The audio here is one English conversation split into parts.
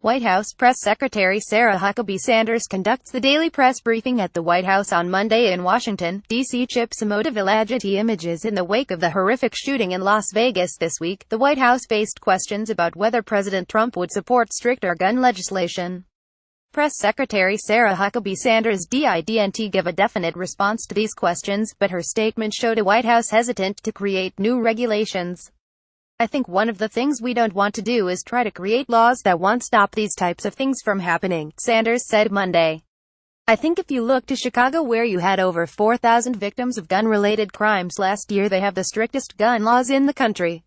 White House Press Secretary Sarah Huckabee Sanders conducts the daily press briefing at the White House on Monday in Washington, D.C. Chips emotive images in the wake of the horrific shooting in Las Vegas this week. The White House faced questions about whether President Trump would support stricter gun legislation. Press Secretary Sarah Huckabee Sanders didn't give a definite response to these questions, but her statement showed a White House hesitant to create new regulations. "I think one of the things we don't want to do is try to create laws that won't stop these types of things from happening," Sanders said Monday. "I think if you look to Chicago, where you had over 4,000 victims of gun-related crimes last year, they have the strictest gun laws in the country.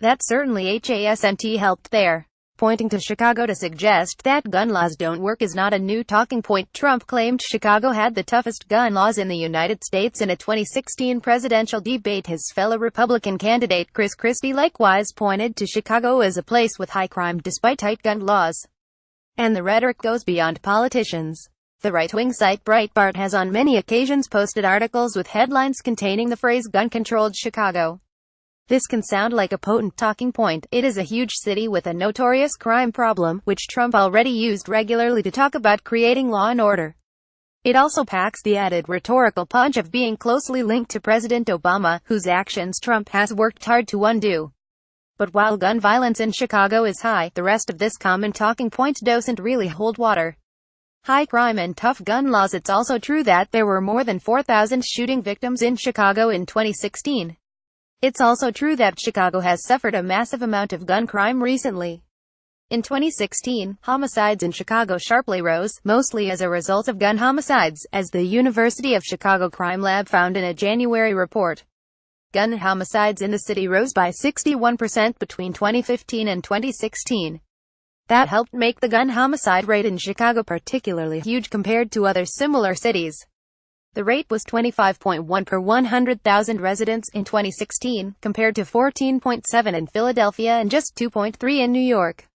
That certainly hasn't helped there." Pointing to Chicago to suggest that gun laws don't work is not a new talking point. Trump claimed Chicago had the toughest gun laws in the United States in a 2016 presidential debate. His fellow Republican candidate Chris Christie likewise pointed to Chicago as a place with high crime despite tight gun laws. And the rhetoric goes beyond politicians. The right-wing site Breitbart has on many occasions posted articles with headlines containing the phrase "gun-controlled Chicago." This can sound like a potent talking point. It is a huge city with a notorious crime problem, which Trump already used regularly to talk about creating law and order. It also packs the added rhetorical punch of being closely linked to President Obama, whose actions Trump has worked hard to undo. But while gun violence in Chicago is high, the rest of this common talking point doesn't really hold water. High crime and tough gun laws. It's also true that there were more than 4,000 shooting victims in Chicago in 2016. It's also true that Chicago has suffered a massive amount of gun crime recently. In 2016, homicides in Chicago sharply rose, mostly as a result of gun homicides, as the University of Chicago Crime Lab found in a January report. Gun homicides in the city rose by 61% between 2015 and 2016. That helped make the gun homicide rate in Chicago particularly huge compared to other similar cities. The rate was 25.1 per 100,000 residents in 2016, compared to 14.7 in Philadelphia and just 2.3 in New York.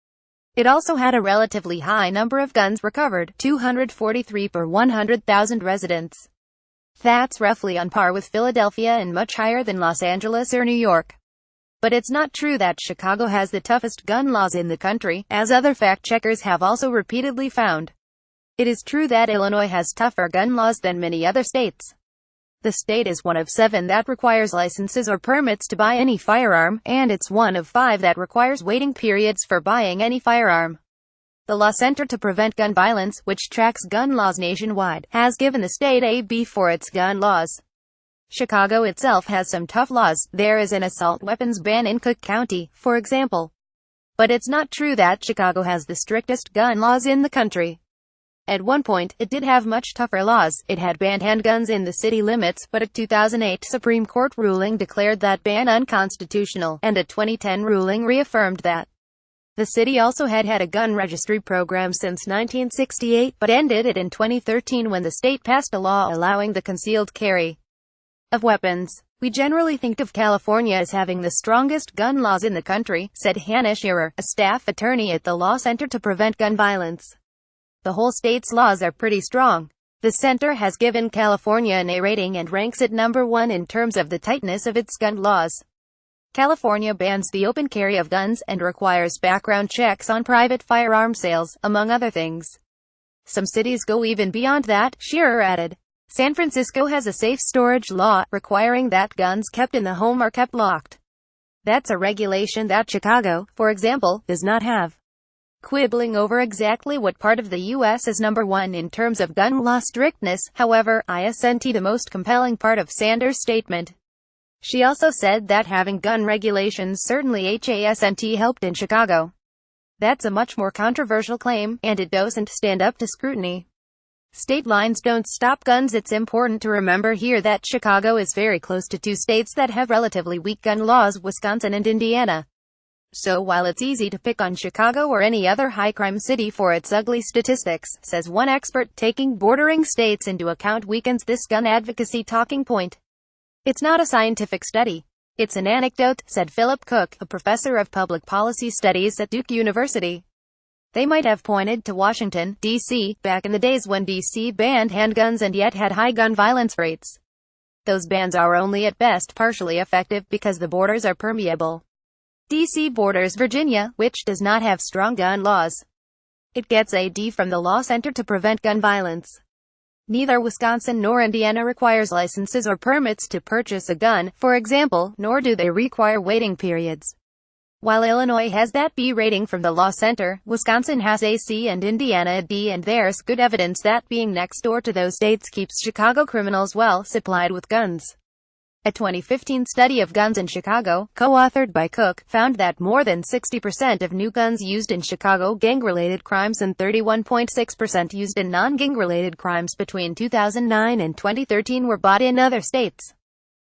It also had a relatively high number of guns recovered, 243 per 100,000 residents. That's roughly on par with Philadelphia and much higher than Los Angeles or New York. But it's not true that Chicago has the toughest gun laws in the country, as other fact-checkers have also repeatedly found. It is true that Illinois has tougher gun laws than many other states. The state is one of 7 that requires licenses or permits to buy any firearm, and it's one of 5 that requires waiting periods for buying any firearm. The Law Center to Prevent Gun Violence, which tracks gun laws nationwide, has given the state a B for its gun laws. Chicago itself has some tough laws. There is an assault weapons ban in Cook County, for example. But it's not true that Chicago has the strictest gun laws in the country. At one point, it did have much tougher laws. It had banned handguns in the city limits, but a 2008 Supreme Court ruling declared that ban unconstitutional, and a 2010 ruling reaffirmed that. The city also had had a gun registry program since 1968, but ended it in 2013 when the state passed a law allowing the concealed carry of weapons. "We generally think of California as having the strongest gun laws in the country," said Hannah Shearer, a staff attorney at the Law Center to Prevent Gun Violence. "The whole state's laws are pretty strong." The center has given California an A rating and ranks it number 1 in terms of the tightness of its gun laws. California bans the open carry of guns and requires background checks on private firearm sales, among other things. Some cities go even beyond that, Shearer added. San Francisco has a safe storage law, requiring that guns kept in the home are kept locked. That's a regulation that Chicago, for example, does not have. Quibbling over exactly what part of the U.S. is number 1 in terms of gun law strictness, however, isn't the most compelling part of Sanders' statement. She also said that having gun regulations certainly hasn't helped in Chicago. That's a much more controversial claim, and it doesn't stand up to scrutiny. State lines don't stop guns. It's important to remember here that Chicago is very close to 2 states that have relatively weak gun laws, Wisconsin and Indiana. So while it's easy to pick on Chicago or any other high-crime city for its ugly statistics, says one expert, taking bordering states into account weakens this gun advocacy talking point. It's not a scientific study. It's an anecdote, said Philip Cook, a professor of public policy studies at Duke University. They might have pointed to Washington, D.C., back in the days when D.C. banned handguns and yet had high gun violence rates. Those bans are only at best partially effective because the borders are permeable. D.C. borders Virginia, which does not have strong gun laws. It gets a D from the Law Center to Prevent Gun Violence. Neither Wisconsin nor Indiana requires licenses or permits to purchase a gun, for example, nor do they require waiting periods. While Illinois has that B rating from the Law Center, Wisconsin has a C and Indiana a D, and there's good evidence that being next door to those states keeps Chicago criminals well supplied with guns. A 2015 study of guns in Chicago, co-authored by Cook, found that more than 60% of new guns used in Chicago gang-related crimes and 31.6% used in non-gang-related crimes between 2009 and 2013 were bought in other states.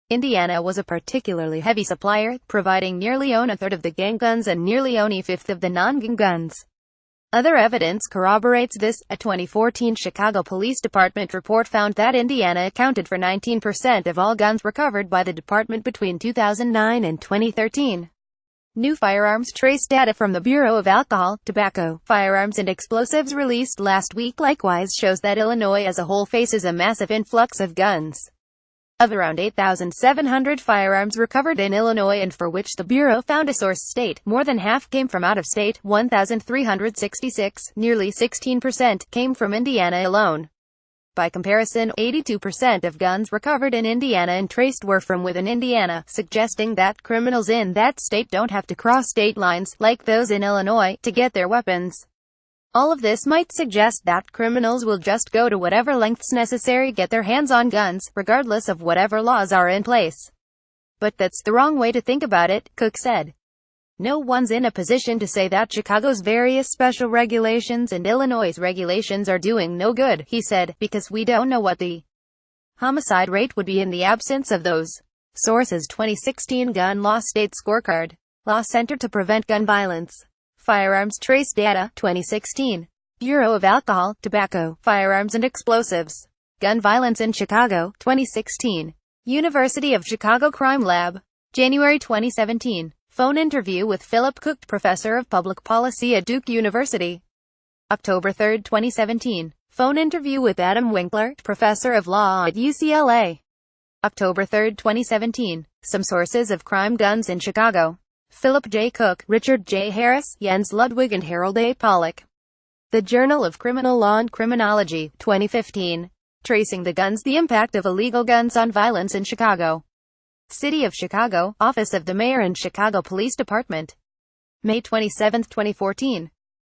Indiana was a particularly heavy supplier, providing nearly a third of the gang guns and nearly a fifth of the non-gang guns. Other evidence corroborates this. A 2014 Chicago Police Department report found that Indiana accounted for 19% of all guns recovered by the department between 2009 and 2013. New firearms trace data from the Bureau of Alcohol, Tobacco, Firearms and Explosives released last week likewise shows that Illinois as a whole faces a massive influx of guns. Of around 8,700 firearms recovered in Illinois and for which the Bureau found a source state, more than half came from out of state, 1,366, nearly 16%, came from Indiana alone. By comparison, 82% of guns recovered in Indiana and traced were from within Indiana, suggesting that criminals in that state don't have to cross state lines, like those in Illinois, to get their weapons. All of this might suggest that criminals will just go to whatever lengths necessary to get their hands on guns, regardless of whatever laws are in place. But that's the wrong way to think about it, Cook said. No one's in a position to say that Chicago's various special regulations and Illinois' regulations are doing no good, he said, because we don't know what the homicide rate would be in the absence of those. Sources: 2016 Gun Law State Scorecard. Law Center to Prevent Gun Violence. Firearms Trace Data, 2016. Bureau of Alcohol, Tobacco, Firearms and Explosives. Gun Violence in Chicago, 2016. University of Chicago Crime Lab. January 2017. Phone interview with Philip Cook, Professor of Public Policy at Duke University. October 3, 2017. Phone interview with Adam Winkler, Professor of Law at UCLA. October 3, 2017. Some sources of crime guns in Chicago. Philip J. Cook, Richard J. Harris, Jens Ludwig and Harold A. Pollack. The Journal of Criminal Law and Criminology, 2015. Tracing the Guns: The Impact of Illegal Guns on Violence in Chicago. City of Chicago, Office of the Mayor and Chicago Police Department. May 27, 2014.